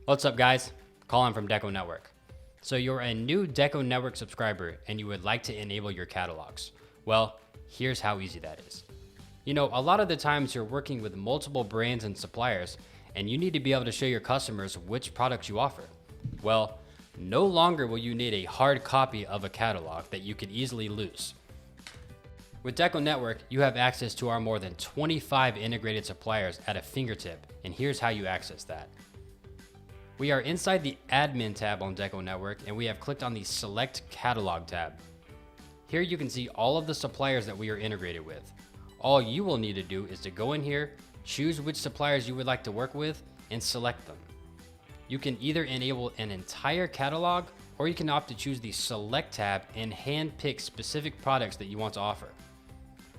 What's up, guys? Colin from DecoNetwork. So you're a new DecoNetwork subscriber and you would like to enable your catalogs. Well, here's how easy that is. You know, a lot of the times you're working with multiple brands and suppliers and you need to be able to show your customers which products you offer. Well, no longer will you need a hard copy of a catalog that you could easily lose. With DecoNetwork, you have access to our more than 25 integrated suppliers at a fingertip, and here's how you access that. We are inside the Admin tab on DecoNetwork, and we have clicked on the Select Catalog tab. Here you can see all of the suppliers that we are integrated with. All you will need to do is to go in here, choose which suppliers you would like to work with, and select them. You can either enable an entire catalog, or you can opt to choose the Select tab and hand-pick specific products that you want to offer.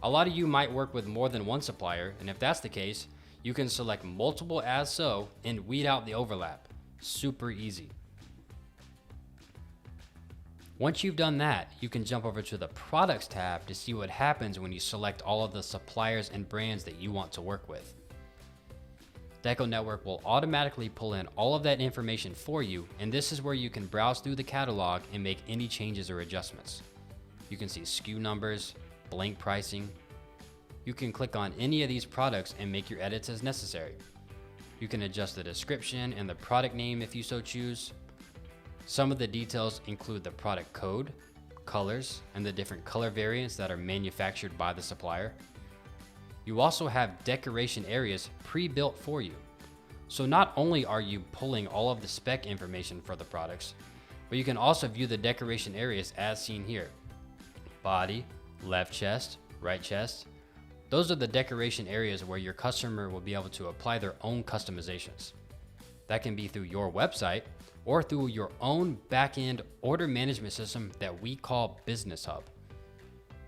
A lot of you might work with more than one supplier, and if that's the case, you can select multiple as so and weed out the overlap. Super easy. Once you've done that, you can jump over to the Products tab to see what happens when you select all of the suppliers and brands that you want to work with. DecoNetwork will automatically pull in all of that information for you, and this is where you can browse through the catalog and make any changes or adjustments. You can see SKU numbers, blank pricing. You can click on any of these products and make your edits as necessary. You can adjust the description and the product name if you so choose. Some of the details include the product code, colors, and the different color variants that are manufactured by the supplier. You also have decoration areas pre-built for you. So not only are you pulling all of the spec information for the products, but you can also view the decoration areas as seen here. Body, left chest, right chest. Those are the decoration areas where your customer will be able to apply their own customizations. That can be through your website or through your own back-end order management system that we call Business Hub.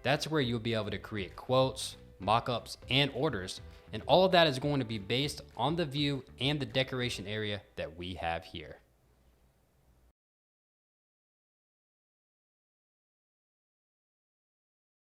That's where you'll be able to create quotes, mock-ups, and orders, and all of that is going to be based on the view and the decoration area that we have here.